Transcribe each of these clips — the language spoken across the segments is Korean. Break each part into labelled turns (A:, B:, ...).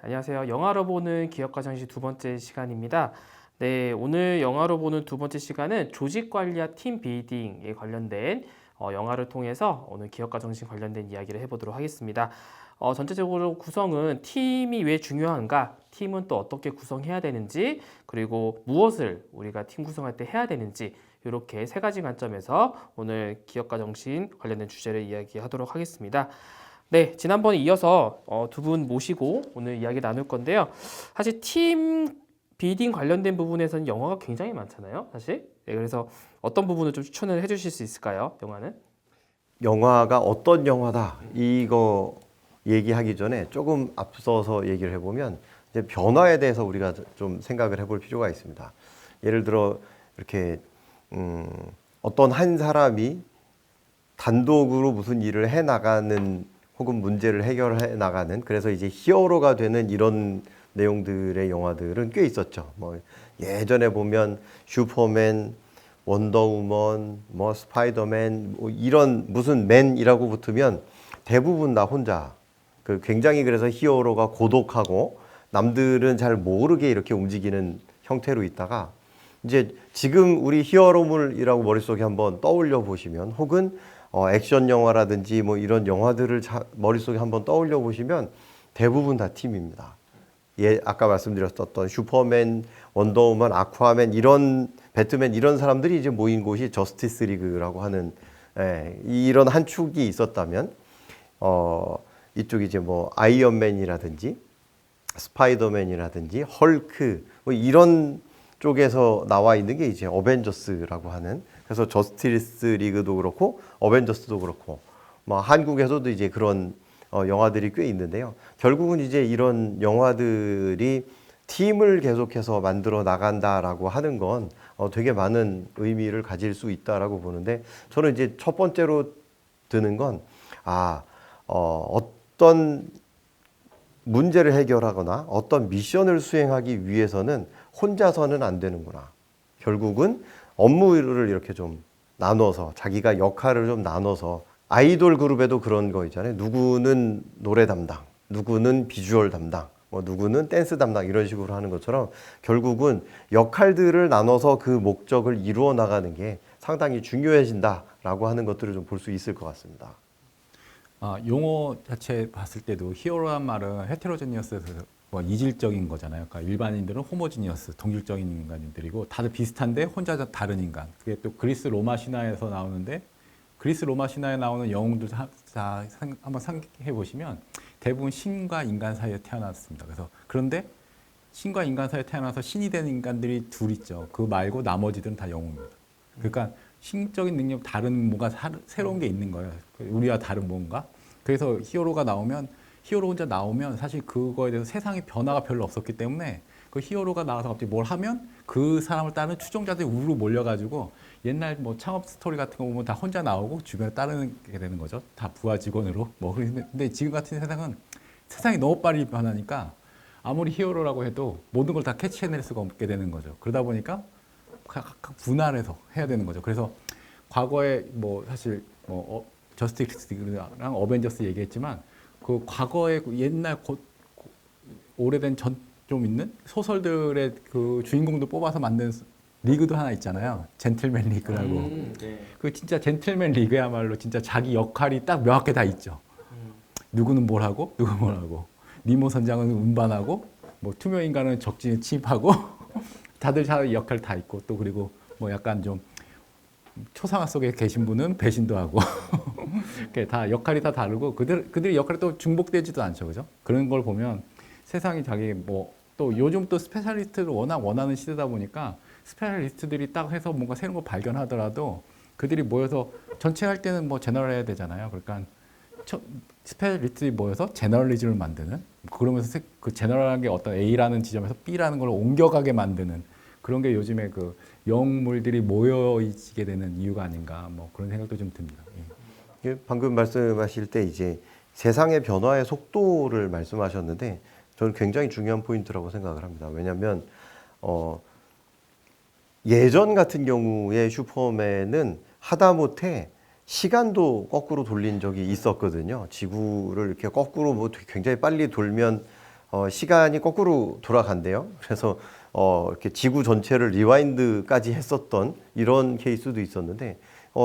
A: 안녕하세요. 영화로 보는 기업가 정시 두 번째 시간입니다. 네, 오늘 영화로 보는 두 번째 시간은 조직 관리와 팀 빌딩에 관련된 영화를 통해서 오늘 기업가 정신 관련된 이야기를 해보도록 하겠습니다. 전체적으로 구성은 팀이 왜 중요한가, 팀은 또 어떻게 구성해야 되는지, 그리고 무엇을 우리가 팀 구성할 때 해야 되는지 이렇게 세 가지 관점에서 오늘 기업가 정신 관련된 주제를 이야기하도록 하겠습니다. 네, 지난번에 이어서 두 분 모시고 오늘 이야기 나눌 건데요. 사실 팀 빌딩 관련된 부분에서는 영화가 굉장히 많잖아요, 사실. 네, 그래서 어떤 부분을 좀 추천을 해주실 수 있을까요, 영화는?
B: 영화가 어떤 영화다 이거 얘기하기 전에 조금 앞서서 얘기를 해보면 이제 변화에 대해서 우리가 좀 생각을 해볼 필요가 있습니다. 예를 들어 이렇게 어떤 한 사람이 단독으로 무슨 일을 해 나가는 혹은 문제를 해결해 나가는 그래서 이제 히어로가 되는 이런 내용들의 영화들은 꽤 있었죠. 뭐 예전에 보면 슈퍼맨, 원더우먼, 뭐 스파이더맨 뭐 이런 무슨 맨이라고 붙으면 대부분 다 혼자 그 굉장히 그래서 히어로가 고독하고 남들은 잘 모르게 이렇게 움직이는 형태로 있다가 이제 지금 우리 히어로물이라고 머릿속에 한번 떠올려 보시면 혹은 액션 영화라든지 뭐 이런 영화들을 머릿속에 한번 떠올려 보시면 대부분 다 팀입니다. 예, 아까 말씀드렸었던 슈퍼맨, 원더우먼, 아쿠아맨 이런 배트맨 이런 사람들이 이제 모인 곳이 저스티스 리그라고 하는 이런 한 축이 있었다면 이쪽 이제 뭐 아이언맨이라든지 스파이더맨이라든지 헐크 뭐 이런 쪽에서 나와 있는 게 이제 어벤져스라고 하는 그래서 저스티스 리그도 그렇고 어벤져스도 그렇고 뭐 한국에서도 이제 그런 영화들이 꽤 있는데요. 결국은 이제 이런 영화들이 팀을 계속해서 만들어 나간다라고 하는 건 되게 많은 의미를 가질 수 있다라고 보는데 저는 이제 첫 번째로 드는 건 어떤 문제를 해결하거나 어떤 미션을 수행하기 위해서는 혼자서는 안 되는구나. 결국은 업무를 이렇게 좀 나눠서 자기가 역할을 좀 나눠서 아이돌 그룹에도 그런 거 있잖아요. 누구는 노래 담당, 누구는 비주얼 담당, 뭐 누구는 댄스 담당 이런 식으로 하는 것처럼 결국은 역할들을 나눠서 그 목적을 이루어 나가는 게 상당히 중요해진다라고 하는 것들을 좀 볼 수 있을 것 같습니다.
C: 용어 자체 봤을 때도 히어로란 말은 헤테로제니어스에서 뭐 이질적인 거잖아요. 그러니까 일반인들은 호모지니어스, 동질적인 인간들이고 다들 비슷한데 혼자 다른 인간. 그게 또 그리스 로마 신화에서 나오는데 그리스 로마 신화에 나오는 영웅들 한번 상기해 보시면 대부분 신과 인간 사이에 태어났습니다. 그래서 그런데 신과 인간 사이에 태어나서 신이 된 인간들이 둘 있죠. 그 말고 나머지들은 다 영웅입니다. 그러니까 신적인 능력 다른 뭔가 새로운 게 있는 거예요. 우리와 다른 뭔가. 그래서 히어로 혼자 나오면 사실 그거에 대해서 세상의 변화가 별로 없었기 때문에 그 히어로가 나와서 갑자기 뭘 하면 그 사람을 따르는 추종자들이 우르르 몰려가지고 옛날 뭐 창업 스토리 같은 거 보면 다 혼자 나오고 주변에 따르게 되는 거죠. 다 부하 직원으로. 뭐 근데 지금 같은 세상은 세상이 너무 빨리 변하니까 아무리 히어로라고 해도 모든 걸 다 캐치해낼 수가 없게 되는 거죠. 그러다 보니까 각각 분할해서 해야 되는 거죠. 그래서 과거에 뭐 사실 뭐 저스티스 리그랑 어벤져스 얘기했지만 그 과거에 옛날 오래된 좀 있는 소설들의 그 주인공들 뽑아서 만든 리그도 하나 있잖아요. 젠틀맨 리그라고.
A: 네.
C: 그 진짜 젠틀맨 리그야말로 진짜 자기 역할이 딱 명확하게 다 있죠. 누구는 뭘 하고 누구는 뭘 하고 니모 선장은 운반하고 뭐 투명 인간은 적진에 침입하고 다들 자기 역할 다 있고 또 그리고 뭐 약간 좀 초상화 속에 계신 분은 배신도 하고 다 역할이 다 다르고 그들의 역할이 또 중복되지도 않죠, 그죠? 그런 걸 보면 세상이 자기 뭐 또 요즘 또 스페셜리스트를 워낙 원하는 시대다 보니까 스페셜리스트들이 딱 해서 뭔가 새로운 걸 발견하더라도 그들이 모여서 전체 할 때는 뭐 제너럴 해야 되잖아요. 그러니까 스페셜리스트들이 모여서 제너럴리즘을 만드는 그러면서 그 제너럴한 게 어떤 A라는 지점에서 B라는 걸 옮겨가게 만드는 그런 게 요즘에 그 영웅물들이 모여지게 되는 이유가 아닌가 뭐 그런 생각도 좀 듭니다.
B: 방금 말씀하실 때 이제 세상의 변화의 속도를 말씀하셨는데 저는 굉장히 중요한 포인트라고 생각을 합니다. 왜냐하면 예전 같은 경우에 슈퍼맨은 하다못해 시간도 거꾸로 돌린 적이 있었거든요. 지구를 이렇게 거꾸로 뭐 굉장히 빨리 돌면 시간이 거꾸로 돌아간대요. 그래서 이렇게 지구 전체를 리와인드까지 했었던 이런 케이스도 있었는데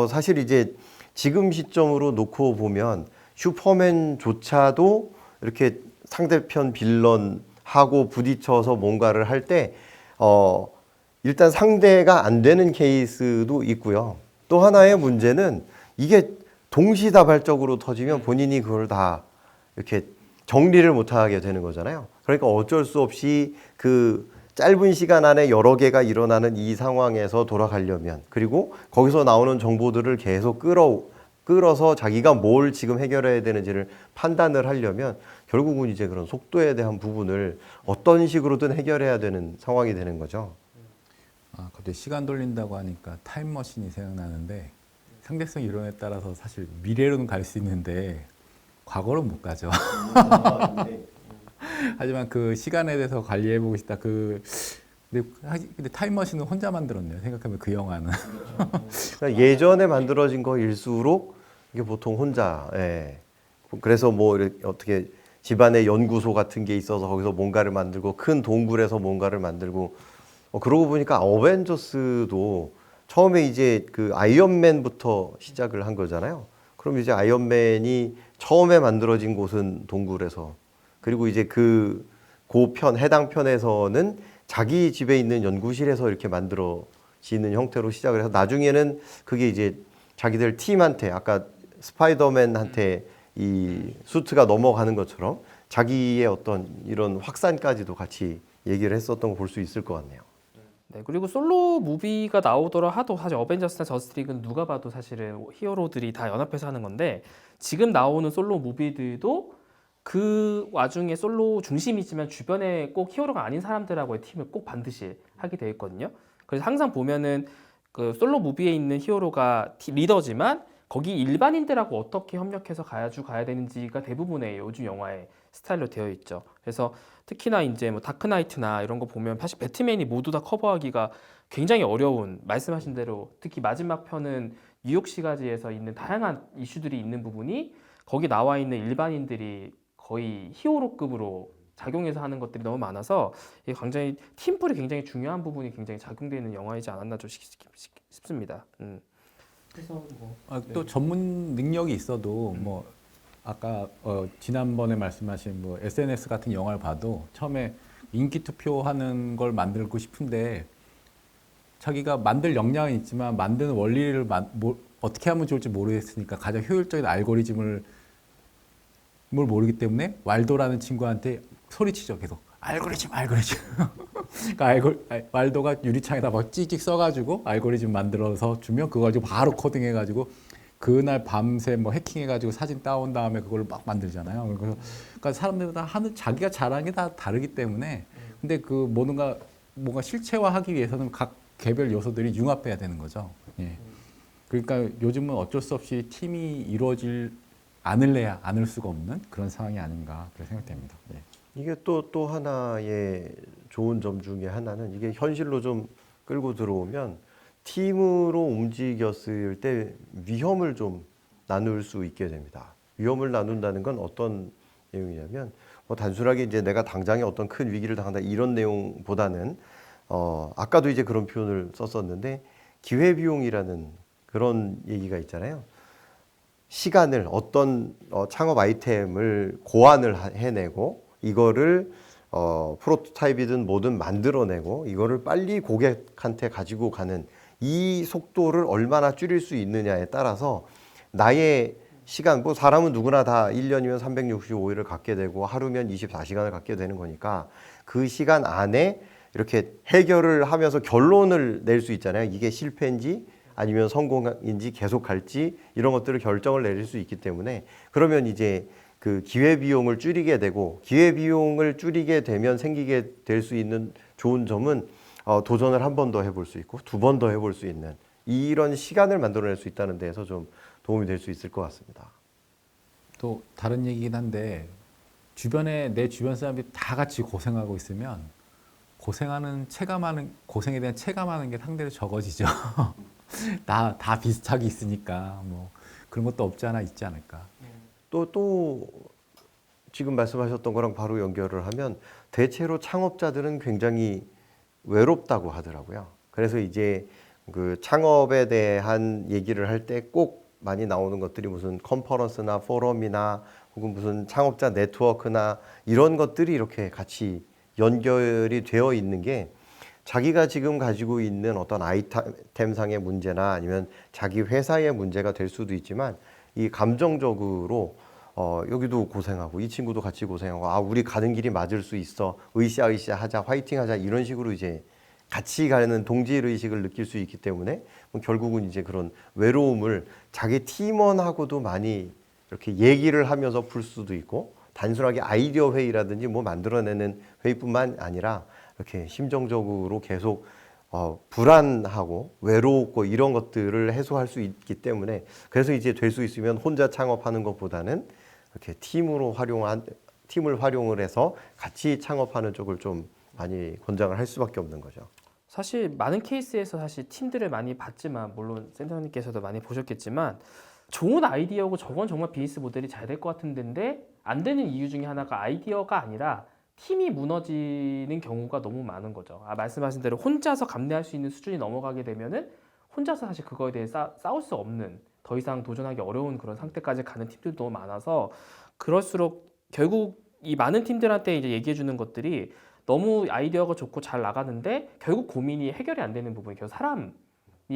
B: 사실 이제 지금 시점으로 놓고 보면 슈퍼맨조차도 이렇게 상대편 빌런하고 부딪혀서 뭔가를 할 때 일단 상대가 안 되는 케이스도 있고요. 또 하나의 문제는 이게 동시다발적으로 터지면 본인이 그걸 다 이렇게 정리를 못하게 되는 거잖아요. 그러니까 어쩔 수 없이 그 짧은 시간 안에 여러 개가 일어나는 이 상황에서 돌아가려면, 그리고 거기서 나오는 정보들을 계속 끌어서 자기가 뭘 지금 해결해야 되는지를 판단을 하려면 결국은 이제 그런 속도에 대한 부분을 어떤 식으로든 해결해야 되는 상황이 되는 거죠.
C: 갑자기 시간 돌린다고 하니까 타임머신이 생각나는데, 상대성 이론에 따라서 사실 미래로는 갈 수 있는데 과거로 못 가죠. 하지만 그 시간에 대해서 관리해보고 싶다. 근데 타임머신은 혼자 만들었네요. 생각하면 그 영화는.
B: 그러니까 예전에 만들어진 거일수록 이게 보통 혼자. 그래서 뭐 이렇게 어떻게 집안에 연구소 같은 게 있어서 거기서 뭔가를 만들고 큰 동굴에서 뭔가를 만들고. 그러고 보니까 어벤져스도 처음에 이제 그 아이언맨부터 시작을 한 거잖아요. 그럼 이제 아이언맨이 처음에 만들어진 곳은 동굴에서, 그리고 이제 해당 편에서는 자기 집에 있는 연구실에서 이렇게 만들어지는 형태로 시작을 해서 나중에는 그게 이제 자기들 팀한테, 아까 스파이더맨한테 이 수트가 넘어가는 것처럼 자기의 어떤 이런 확산까지도 같이 얘기를 했었던 거 볼 수 있을 것 같네요.
A: 네, 그리고 솔로 무비가 나오더라 하도 사실 어벤져스나 저스트리그는 누가 봐도 사실은 히어로들이 다 연합해서 하는 건데, 지금 나오는 솔로 무비들도 그 와중에 솔로 중심이지만 주변에 꼭 히어로가 아닌 사람들하고의 팀을 꼭 반드시 하게 되어 있거든요. 그래서 항상 보면은 그 솔로 무비에 있는 히어로가 리더지만 거기 일반인들하고 어떻게 협력해서 가야 되는지가 대부분의 요즘 영화의 스타일로 되어 있죠. 그래서 특히나 이제 뭐 다크나이트나 이런 거 보면 사실 배트맨이 모두 다 커버하기가 굉장히 어려운, 말씀하신 대로 특히 마지막 편은 뉴욕시가지에서 있는 다양한 이슈들이 있는 부분이 거기 나와 있는 일반인들이 거의 히어로급으로 작용해서 하는 것들이 너무 많아서 이게 굉장히 팀플이 굉장히 중요한 부분이 굉장히 작용되는 영화이지 않았나 좀 싶습니다. 그래서
C: 또 전문 능력이 있어도 뭐 아까 지난번에 말씀하신 뭐 SNS 같은 영화를 봐도 처음에 인기 투표하는 걸 만들고 싶은데 자기가 만들 역량은 있지만 만드는 원리를 어떻게 하면 좋을지 모르겠으니까 가장 효율적인 알고리즘을 모르기 때문에 왈도라는 친구한테 소리치죠. 계속 알고리즘. 그러니까 왈도가 유리창에다 막 찍찍 써가지고 알고리즘 만들어서 주면 그거 가지고 바로 코딩해가지고 그날 밤새 뭐 해킹해가지고 사진 따온 다음에 그걸 막 만들잖아요. 그러니까 사람들은 다 자기가 잘하는 게 다 다르기 때문에, 근데 그 뭔가 실체화하기 위해서는 각 개별 요소들이 융합해야 되는 거죠. 예. 그러니까 요즘은 어쩔 수 없이 팀이 이루어질 않을 수가 없는 그런 상황이 아닌가 그렇게 생각됩니다. 예.
B: 이게 또 하나의 좋은 점 중에 하나는 이게 현실로 좀 끌고 들어오면 팀으로 움직였을 때 위험을 좀 나눌 수 있게 됩니다. 위험을 나눈다는 건 어떤 내용이냐면 뭐 단순하게 이제 내가 당장에 어떤 큰 위기를 당한다 이런 내용보다는 아까도 이제 그런 표현을 썼었는데 기회비용이라는 그런 얘기가 있잖아요. 시간을 어떤 창업 아이템을 고안을 해내고 이거를 프로토타입이든 뭐든 만들어내고 이거를 빨리 고객한테 가지고 가는 이 속도를 얼마나 줄일 수 있느냐에 따라서 나의 시간, 뭐 사람은 누구나 다 1년이면 365일을 갖게 되고 하루면 24시간을 갖게 되는 거니까 그 시간 안에 이렇게 해결을 하면서 결론을 낼 수 있잖아요. 이게 실패인지 아니면 성공인지 계속 갈지 이런 것들을 결정을 내릴 수 있기 때문에, 그러면 이제 그 기회비용을 줄이게 되고, 기회비용을 줄이게 되면 생기게 될 수 있는 좋은 점은 도전을 한 번 더 해볼 수 있고 두 번 더 해볼 수 있는 이런 시간을 만들어낼 수 있다는 데에서 좀 도움이 될 수 있을 것 같습니다.
C: 또 다른 얘기긴 한데 내 주변 사람들이 다 같이 고생하고 있으면 고생에 대한 체감하는 게 상대로 적어지죠. 다 비슷하게 있으니까 뭐 그런 것도 없지 않아 있지 않을까.
B: 또 지금 말씀하셨던 거랑 바로 연결을 하면 대체로 창업자들은 굉장히 외롭다고 하더라고요. 그래서 이제 그 창업에 대한 얘기를 할 때 꼭 많이 나오는 것들이 무슨 컨퍼런스나 포럼이나 혹은 무슨 창업자 네트워크나 이런 것들이 이렇게 같이 연결이 되어 있는 게 자기가 지금 가지고 있는 어떤 아이템상의 문제나 아니면 자기 회사의 문제가 될 수도 있지만 이 감정적으로 여기도 고생하고 이 친구도 같이 고생하고 아 우리 가는 길이 맞을 수 있어 으쌰으쌰 하자 화이팅 하자 이런 식으로 이제 같이 가는 동질 의식을 느낄 수 있기 때문에 결국은 이제 그런 외로움을 자기 팀원하고도 많이 이렇게 얘기를 하면서 풀 수도 있고 단순하게 아이디어 회의라든지 뭐 만들어내는 회의뿐만 아니라 이렇게 심정적으로 계속 불안하고 외롭고 이런 것들을 해소할 수 있기 때문에 그래서 이제 될 수 있으면 혼자 창업하는 것보다는 이렇게 팀을 활용을 해서 같이 창업하는 쪽을 좀 많이 권장을 할 수밖에 없는 거죠.
A: 사실 많은 케이스에서 사실 팀들을 많이 봤지만 물론 센터장님께서도 많이 보셨겠지만 좋은 아이디어고 저건 정말 비즈니스 모델이 잘 될 것 같은 데인데 안 되는 이유 중에 하나가 아이디어가 아니라 팀이 무너지는 경우가 너무 많은 거죠. 말씀하신 대로 혼자서 감내할 수 있는 수준이 넘어가게 되면은 혼자서 사실 그거에 대해 싸울 수 없는 더 이상 도전하기 어려운 그런 상태까지 가는 팀들도 너무 많아서 그럴수록 결국 이 많은 팀들한테 이제 얘기해 주는 것들이 너무 아이디어가 좋고 잘 나가는데 결국 고민이 해결이 안 되는 부분이 결국 사람이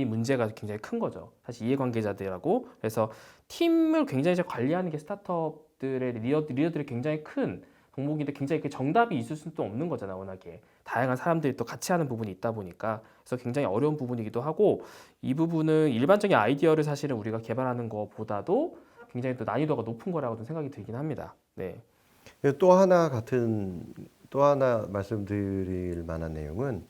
A: 문제가 굉장히 큰 거죠. 사실 이해관계자들하고 그래서 팀을 굉장히 잘 관리하는 게 스타트업들의 리더들이 굉장히 큰 덕목인데 굉장히 그 정답이 있을 수는 또 없는 거잖아. 워낙에 다양한 사람들이 또 같이 하는 부분이 있다 보니까 그래서 굉장히 어려운 부분이기도 하고 이 부분은 일반적인 아이디어를 사실은 우리가 개발하는 것보다도 굉장히 또 난이도가 높은 거라고 좀 생각이 들긴 합니다. 네.
B: 또 하나 말씀드릴 만한 내용은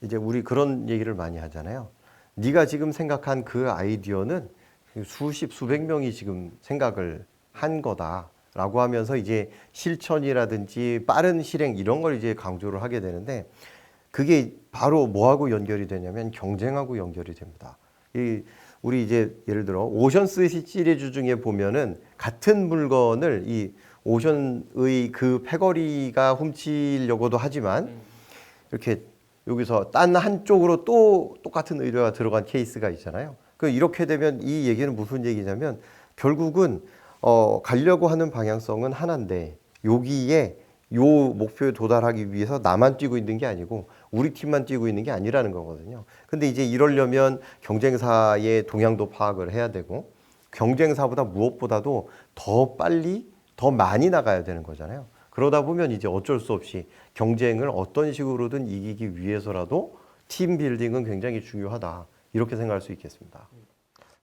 B: 이제 우리 그런 얘기를 많이 하잖아요. 네가 지금 생각한 그 아이디어는 수백 명이 지금 생각을 한 거다라고 하면서 이제 실천이라든지 빠른 실행 이런 걸 이제 강조를 하게 되는데 그게 바로 뭐하고 연결이 되냐면 경쟁하고 연결이 됩니다. 우리 이제 예를 들어 오션스 시리즈 중에 보면은 같은 물건을 이 오션의 그 패거리가 훔치려고도 하지만 이렇게 여기서 딴 한쪽으로 또 똑같은 의뢰가 들어간 케이스가 있잖아요. 이렇게 되면 이 얘기는 무슨 얘기냐면 결국은 가려고 하는 방향성은 하나인데 여기에 요 목표에 도달하기 위해서 나만 뛰고 있는 게 아니고 우리 팀만 뛰고 있는 게 아니라는 거거든요. 근데 이제 이러려면 경쟁사의 동향도 파악을 해야 되고 경쟁사보다 무엇보다도 더 빨리 더 많이 나가야 되는 거잖아요. 그러다 보면 이제 어쩔 수 없이 경쟁을 어떤 식으로든 이기기 위해서라도 팀 빌딩은 굉장히 중요하다. 이렇게 생각할 수 있겠습니다.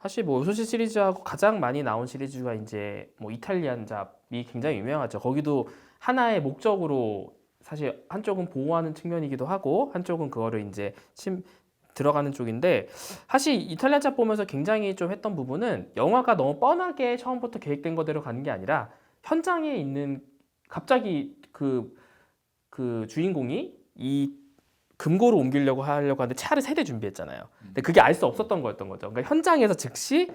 A: 사실 뭐 소시 시리즈하고 가장 많이 나온 시리즈가 이제 뭐 이탈리안 잡이 굉장히 유명하죠. 거기도 하나의 목적으로 사실 한쪽은 보호하는 측면이기도 하고 한쪽은 그거를 이제 들어가는 쪽인데 사실 이탈리안 잡 보면서 굉장히 좀 했던 부분은 영화가 너무 뻔하게 처음부터 계획된 거대로 가는 게 아니라 현장에 있는 갑자기 그 주인공이 이 금고로 옮기려고 하는데 차를 3대 준비했잖아요. 근데 그게 알 수 없었던 거였던 거죠. 그러니까 현장에서 즉시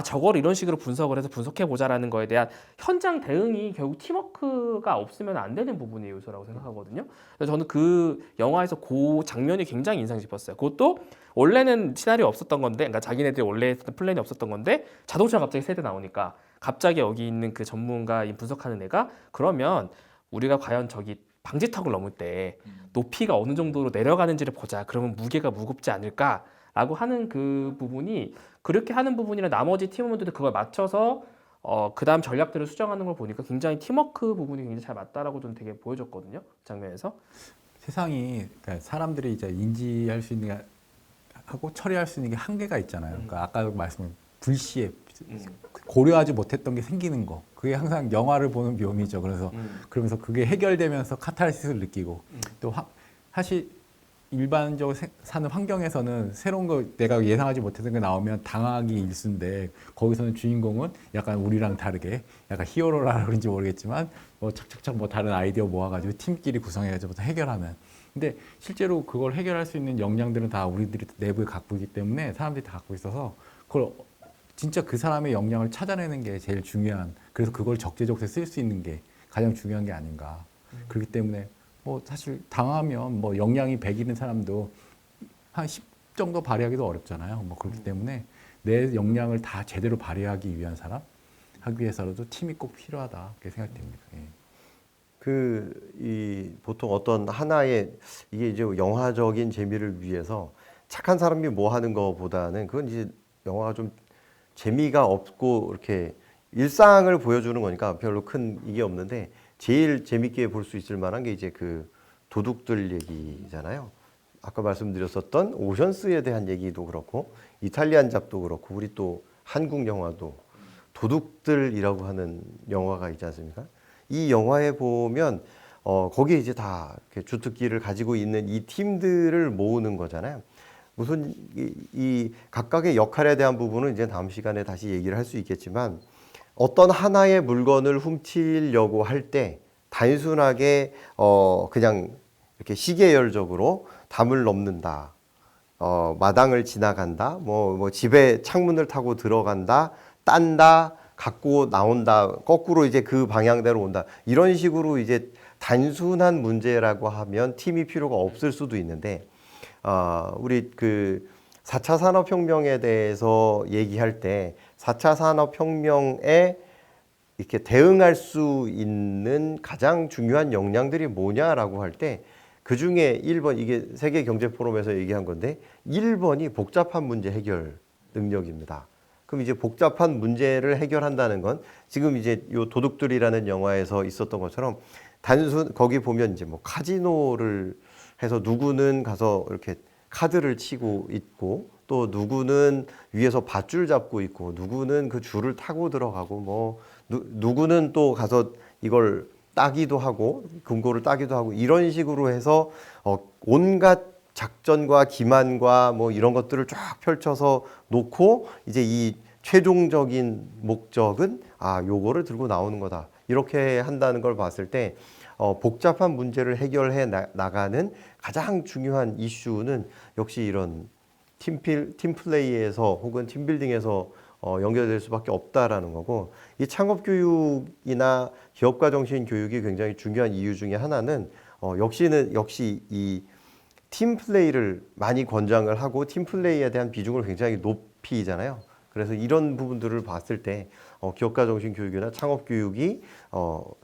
A: 저걸 이런 식으로 분석을 해서 분석해 보자라는 거에 대한 현장 대응이 결국 팀워크가 없으면 안 되는 부분의 요소라고 생각하거든요. 그래서 저는 그 영화에서 그 장면이 굉장히 인상 깊었어요. 그것도 원래는 시나리오 없었던 건데, 그러니까 자기네들이 원래 했던 플랜이 없었던 건데 자동차가 갑자기 3대 나오니까 갑자기 여기 있는 그 전문가 분석하는 애가 그러면 우리가 과연 저기 방지턱을 넘을 때 높이가 어느 정도로 내려가는지를 보자. 그러면 무게가 무겁지 않을까라고 하는 그 부분이 그렇게 하는 부분이랑 나머지 팀원들도 그걸 맞춰서 그다음 전략들을 수정하는 걸 보니까 굉장히 팀워크 부분이 굉장히 잘 맞다라고 좀 되게 보여줬거든요. 그 장면에서.
C: 세상이 그러니까 사람들이 이제 인지할 수 있는 게 하고 처리할 수 있는 게 한계가 있잖아요. 그러니까 아까 말씀한 불시에 고려하지 못했던 게 생기는 거. 그게 항상 영화를 보는 묘미죠. 그래서 그러면서 그게 해결되면서 카타르시스를 느끼고 또 사실 일반적으로 사는 환경에서는 새로운 거 내가 예상하지 못했던 게 나오면 당하기 일쑤인데 거기서는 주인공은 약간 우리랑 다르게 약간 히어로라 그런지 모르겠지만 뭐 착착착 뭐 다른 아이디어 모아가지고 팀끼리 구성해가지고 해결하는. 근데 실제로 그걸 해결할 수 있는 역량들은 다 우리들이 내부에 갖고 있기 때문에 사람들이 다 갖고 있어서 그걸 진짜 그 사람의 역량을 찾아내는 게 제일 중요한. 그래서 그걸 적재적소에 쓸 수 있는 게 가장 중요한 게 아닌가. 그렇기 때문에 뭐 사실 당하면 뭐 역량이 100일인 사람도 한 10 정도 발휘하기도 어렵잖아요. 뭐 그렇기 때문에 내 역량을 다 제대로 발휘하기 위한 사람 하기 위해서라도 팀이 꼭 필요하다 그렇게 생각됩니다. 예.
B: 이 보통 어떤 하나의 이게 이제 영화적인 재미를 위해서 착한 사람이 뭐 하는 거보다는 그건 이제 영화가 좀 재미가 없고 이렇게 일상을 보여주는 거니까 별로 큰 이게 없는데 제일 재밌게 볼 수 있을 만한 게 이제 그 도둑들 얘기잖아요. 아까 말씀드렸었던 오션스에 대한 얘기도 그렇고 이탈리안 잡도 그렇고 우리 또 한국 영화도 도둑들이라고 하는 영화가 있지 않습니까? 이 영화에 보면 거기에 이제 다 이렇게 주특기를 가지고 있는 이 팀들을 모으는 거잖아요. 무슨 이 각각의 역할에 대한 부분은 이제 다음 시간에 다시 얘기를 할 수 있겠지만 어떤 하나의 물건을 훔치려고 할 때 단순하게 그냥 이렇게 시계열적으로 담을 넘는다, 마당을 지나간다, 뭐 집에 창문을 타고 들어간다, 딴다, 갖고 나온다, 거꾸로 이제 그 방향대로 온다. 이런 식으로 이제 단순한 문제라고 하면 팀이 필요가 없을 수도 있는데, 우리 그 4차 산업혁명에 대해서 얘기할 때 4차 산업혁명에 이렇게 대응할 수 있는 가장 중요한 역량들이 뭐냐라고 할 때 그 중에 1번, 이게 세계경제포럼에서 얘기한 건데 1번이 복잡한 문제 해결 능력입니다. 그럼 이제 복잡한 문제를 해결한다는 건 지금 이제 요 도둑들이라는 영화에서 있었던 것처럼 거기 보면 이제 뭐 카지노를 해서 누구는 가서 이렇게 카드를 치고 있고 또 누구는 위에서 밧줄 잡고 있고 누구는 그 줄을 타고 들어가고 뭐 누구는 또 가서 이걸 따기도 하고 금고를 따기도 하고 이런 식으로 해서 온갖 작전과 기만과 뭐 이런 것들을 쫙 펼쳐서 놓고 이제 이 최종적인 목적은 요거를 들고 나오는 거다. 이렇게 한다는 걸 봤을 때 복잡한 문제를 해결해 나가는 가장 중요한 이슈는 역시 이런 팀 플레이에서 혹은 팀 빌딩에서 연결될 수밖에 없다라는 거고, 이 창업 교육이나 기업가 정신 교육이 굉장히 중요한 이유 중에 하나는 역시 이 팀 플레이를 많이 권장을 하고 팀 플레이에 대한 비중을 굉장히 높이잖아요. 그래서 이런 부분들을 봤을 때 기업가 정신 교육이나 창업 교육이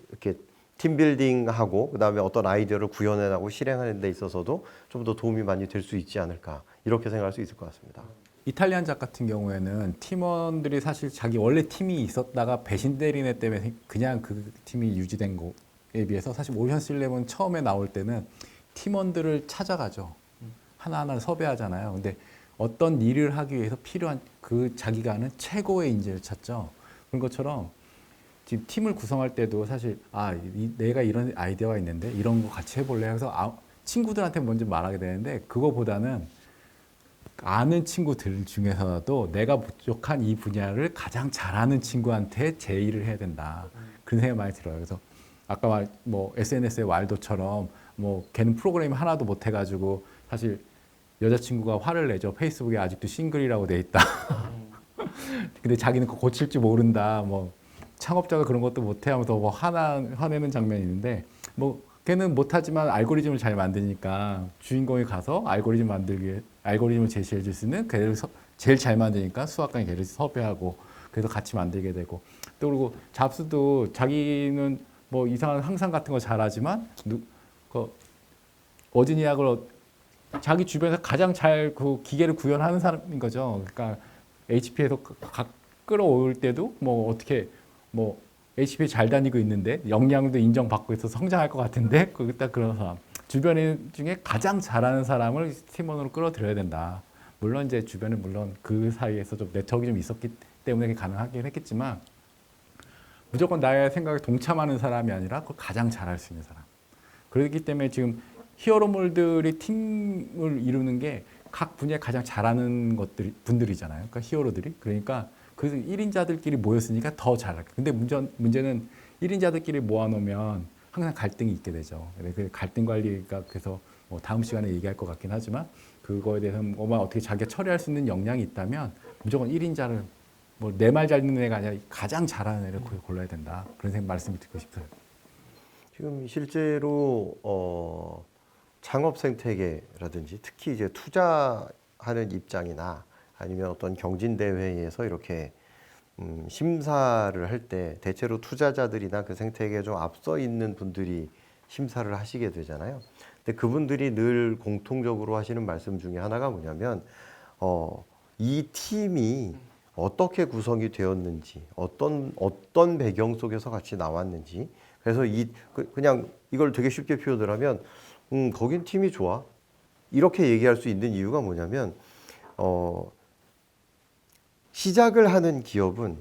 B: 이렇게 팀 빌딩하고 그다음에 어떤 아이디어를 구현해나가고 실행하는 데 있어서도 좀 더 도움이 많이 될 수 있지 않을까 이렇게 생각할 수 있을 것 같습니다.
C: 이탈리안 잡 같은 경우에는 팀원들이 사실 자기 원래 팀이 있었다가 배신 때리네 때문에 그냥 그 팀이 유지된 거에 비해서 사실 오션스 11 처음에 나올 때는 팀원들을 찾아가죠. 하나하나 섭외하잖아요. 근데 어떤 일을 하기 위해서 필요한 그 자기가 아는 최고의 인재를 찾죠. 그런 것처럼 지금 팀을 구성할 때도 사실 내가 이런 아이디어가 있는데 이런 거 같이 해볼래 해서 친구들한테 먼저 말하게 되는데 그거보다는 아는 친구들 중에서도 내가 부족한 이 분야를 가장 잘하는 친구한테 제의를 해야 된다. 그런 생각이 많이 들어요. 그래서 아까 뭐 SNS의 왈도처럼 뭐 걔는 프로그램 하나도 못 해가지고 사실 여자친구가 화를 내죠. 페이스북에 아직도 싱글이라고 돼 있다. 근데 자기는 그거 고칠 줄 모른다. 뭐 창업자가 그런 것도 못해 하면서 뭐 화내는 장면이 있는데 뭐 걔는 못하지만 알고리즘을 잘 만드니까 주인공이 가서 알고리즘을 제시해 줄 수 있는 걔를 제일 잘 만드니까 수학관이 걔를 섭외하고 그래서 같이 만들게 되고 또 그리고 잡스도 자기는 뭐 이상한 항상 같은 거 잘하지만 어진이학을 자기 주변에서 가장 잘 그 기계를 구현하는 사람인 거죠. 그러니까 HP에서 끌어올 때도 뭐 어떻게 뭐 HP에 잘 다니고 있는데 역량도 인정받고 있어서 성장할 것 같은데 딱 그런 사람 주변 중에 가장 잘하는 사람을 팀원으로 끌어들여야 된다. 물론 이제 주변에 물론 그 사이에서 좀 네트워크가 좀 있었기 때문에 가능하긴 했겠지만 무조건 나의 생각에 동참하는 사람이 아니라 그걸 가장 잘할 수 있는 사람. 그렇기 때문에 지금 히어로물들이 팀을 이루는 게 각 분야에 가장 잘하는 분들이잖아요. 그러니까 히어로들이. 그러니까 그래서 1인자들끼리 모였으니까 더 잘할 거예요. 근데 문제는 1인자들끼리 모아놓으면 항상 갈등이 있게 되죠. 그 갈등 관리가 그래서 뭐 다음 시간에 얘기할 것 같긴 하지만 그거에 대해서 어떻게 자기가 처리할 수 있는 역량이 있다면 무조건 1인자를 뭐 내 말 잘 듣는 애가 아니라 가장 잘하는 애를 골라야 된다. 그런 말씀을 듣고 싶어요.
B: 지금 실제로 창업 생태계라든지 특히 이제 투자하는 입장이나 아니면 어떤 경진 대회에서 이렇게 심사를 할 때 대체로 투자자들이나 그 생태계에 좀 앞서 있는 분들이 심사를 하시게 되잖아요. 근데 그분들이 늘 공통적으로 하시는 말씀 중에 하나가 뭐냐면 이 팀이 어떻게 구성이 되었는지, 어떤 배경 속에서 같이 나왔는지, 그래서 그냥 이걸 되게 쉽게 표현을 하면, 거긴 팀이 좋아. 이렇게 얘기할 수 있는 이유가 뭐냐면, 시작을 하는 기업은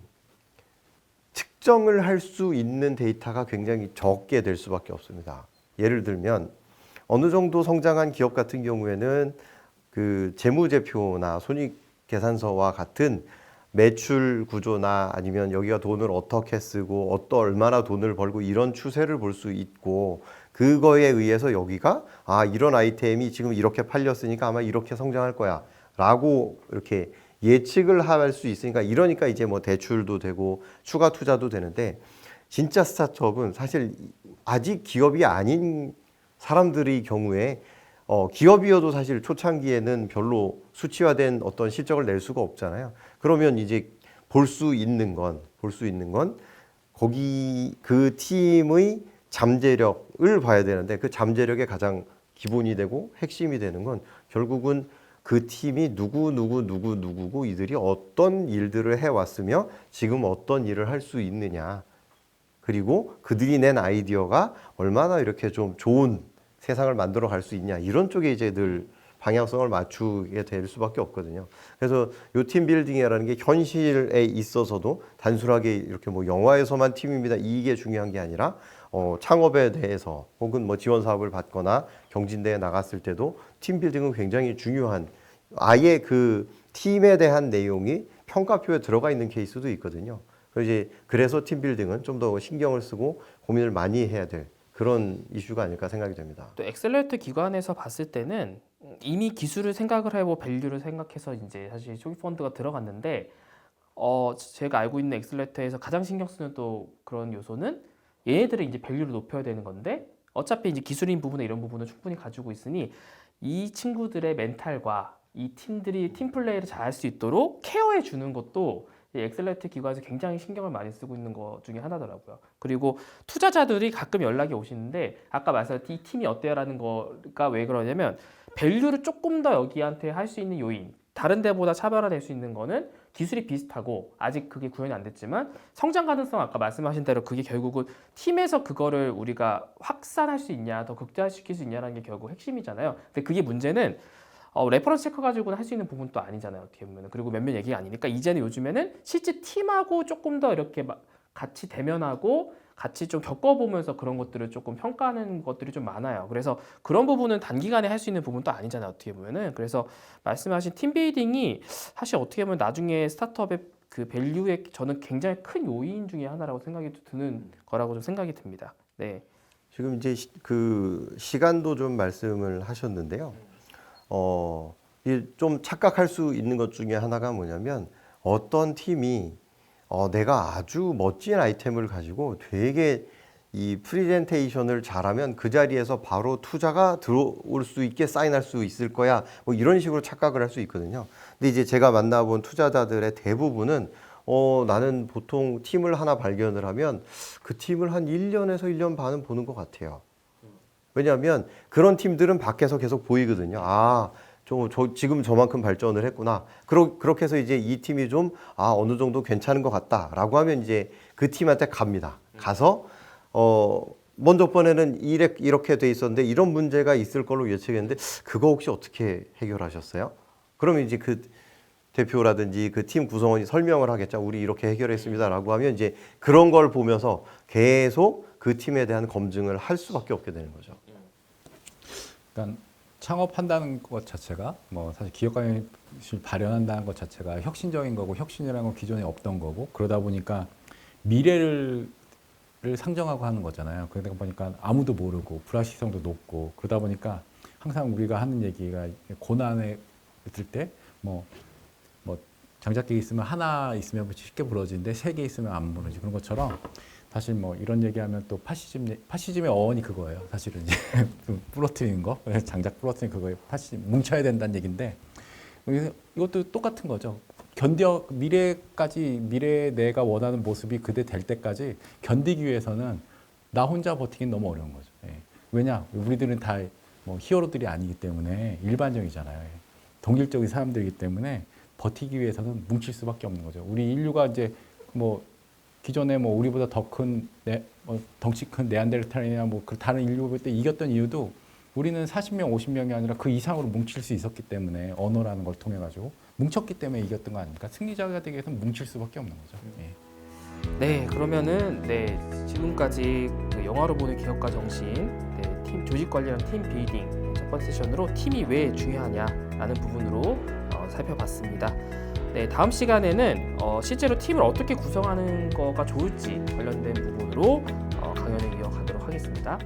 B: 측정을 할 수 있는 데이터가 굉장히 적게 될 수밖에 없습니다. 예를 들면, 어느 정도 성장한 기업 같은 경우에는 그 재무제표나 손익계산서와 같은 매출 구조나 아니면 여기가 돈을 어떻게 쓰고 얼마나 돈을 벌고 이런 추세를 볼 수 있고 그거에 의해서 여기가 이런 아이템이 지금 이렇게 팔렸으니까 아마 이렇게 성장할 거야 라고 이렇게 예측을 할 수 있으니까 이러니까 이제 뭐 대출도 되고 추가 투자도 되는데 진짜 스타트업은 사실 아직 기업이 아닌 사람들의 경우에 기업이어도 사실 초창기에는 별로 수치화된 어떤 실적을 낼 수가 없잖아요. 그러면 이제 볼 수 있는 건 거기 그 팀의 잠재력을 봐야 되는데 그 잠재력의 가장 기본이 되고 핵심이 되는 건 결국은 그 팀이 누구고 이들이 어떤 일들을 해왔으며 지금 어떤 일을 할 수 있느냐. 그리고 그들이 낸 아이디어가 얼마나 이렇게 좀 좋은 세상을 만들어 갈 수 있냐. 이런 쪽에 이제 늘 방향성을 맞추게 될 수밖에 없거든요. 그래서 요 팀 빌딩이라는 게 현실에 있어서도 단순하게 이렇게 뭐 영화에서만 팀입니다. 이게 중요한 게 아니라 창업에 대해서 혹은 뭐 지원 사업을 받거나 경진대회에 나갔을 때도 팀 빌딩은 굉장히 중요한 아예 그 팀에 대한 내용이 평가표에 들어가 있는 케이스도 있거든요. 그래서 팀 빌딩은 좀 더 신경을 쓰고 고민을 많이 해야 될 그런 이슈가 아닐까 생각이 됩니다.
A: 또 엑셀러레이터 기관에서 봤을 때는 이미 기술을 생각을 하고 밸류를 생각해서 이제 사실 초기 펀드가 들어갔는데 제가 알고 있는 엑셀러레이터에서 가장 신경 쓰는 또 그런 요소는 얘네들의 이제 밸류를 높여야 되는 건데 어차피 이제 기술인 부분에 이런 부분을 충분히 가지고 있으니 이 친구들의 멘탈과 이 팀들이 팀 플레이를 잘할 수 있도록 케어해 주는 것도 이 엑셀러레이터 기관에서 굉장히 신경을 많이 쓰고 있는 것 중에 하나더라고요. 그리고 투자자들이 가끔 연락이 오시는데 아까 말씀드린 이 팀이 어때요라는 거가 왜 그러냐면 밸류를 조금 더 여기한테 할 수 있는 요인 다른 데보다 차별화될 수 있는 거는 기술이 비슷하고 아직 그게 구현이 안 됐지만 성장 가능성 아까 말씀하신 대로 그게 결국은 팀에서 그거를 우리가 확산할 수 있냐 더 극대화시킬 수 있냐라는 게 결국 핵심이잖아요. 근데 그게 문제는 레퍼런스 체크 가지고는 할 수 있는 부분도 아니잖아요. 어떻게 보면 그리고 몇몇 얘기가 아니니까 이제는 요즘에는 실제 팀하고 조금 더 이렇게 같이 대면하고 같이 좀 겪어보면서 그런 것들을 조금 평가하는 것들이 좀 많아요. 그래서 그런 부분은 단기간에 할 수 있는 부분도 아니잖아요. 어떻게 보면은 그래서 말씀하신 팀 빌딩이 사실 어떻게 보면 나중에 스타트업의 그 밸류에 저는 굉장히 큰 요인 중에 하나라고 생각이 드는 거라고 좀 생각이 듭니다. 네.
B: 지금 이제 그 시간도 좀 말씀을 하셨는데요. 이게 좀 착각할 수 있는 것 중에 하나가 뭐냐면 어떤 팀이 내가 아주 멋진 아이템을 가지고 되게 이 프리젠테이션을 잘하면 그 자리에서 바로 투자가 들어올 수 있게 사인할 수 있을 거야. 뭐 이런 식으로 착각을 할 수 있거든요. 근데 이제 제가 만나본 투자자들의 대부분은 나는 보통 팀을 하나 발견을 하면 그 팀을 한 1년에서 1년 반은 보는 것 같아요. 왜냐하면 그런 팀들은 밖에서 계속 보이거든요. 지금 저만큼 발전을 했구나. 그렇게 해서 이제 이 팀이 좀 어느 정도 괜찮은 것 같다라고 하면 이제 그 팀한테 갑니다. 가서 먼저 번에는 이렇게 돼 있었는데 이런 문제가 있을 걸로 예측했는데 그거 혹시 어떻게 해결하셨어요? 그러면 이제 그 대표라든지 그 팀 구성원이 설명을 하겠죠. 우리 이렇게 해결했습니다라고 하면 이제 그런 걸 보면서 계속 그 팀에 대한 검증을 할 수밖에 없게 되는 거죠.
C: 일단 창업한다는 것 자체가 뭐 사실 기업가를 발현한다는 것 자체가 혁신적인 거고 혁신이라는 건 기존에 없던 거고 그러다 보니까 미래를 상정하고 하는 거잖아요. 그러다 보니까 아무도 모르고 불확실성도 높고 그러다 보니까 항상 우리가 하는 얘기가 고난에 있을 때 뭐 장작기 있으면 하나 있으면 쉽게 부러지는데 세 개 있으면 안 부러지. 그런 것처럼 사실 뭐 이런 얘기하면 또 파시즘의 어원이 그거예요. 사실은 이제 부러뜨리는 거, 장작 부러뜨리는 그거에 파시즘 뭉쳐야 된다는 얘기인데 이것도 똑같은 거죠. 미래에 내가 원하는 모습이 그대 될 때까지 견디기 위해서는 나 혼자 버티긴 너무 어려운 거죠. 예. 왜냐? 우리들은 다 뭐 히어로들이 아니기 때문에 일반적이잖아요. 예. 동질적인 사람들이기 때문에 버티기 위해서는 뭉칠 수밖에 없는 거죠. 우리 인류가 이제 뭐 기존에 뭐 우리보다 더 큰 덩치 큰 네안데르탈인이나 뭐 그 다른 인류 볼 때 이겼던 이유도 우리는 40명, 50명이 아니라 그 이상으로 뭉칠 수 있었기 때문에 언어라는 걸 통해 가지고 뭉쳤기 때문에 이겼던 거 아닙니까? 승리자가 되기 위해서는 뭉칠 수밖에 없는 거죠. 예.
A: 네, 그러면은 지금까지 그 영화로 보는 기업가 정신, 팀 조직 관리랑 팀 빌딩 첫 번째 세션으로 팀이 왜 중요하냐라는 부분으로 살펴봤습니다. 네, 다음 시간에는 실제로 팀을 어떻게 구성하는 거가 좋을지 관련된 부분으로 강연을 이어가도록 하겠습니다.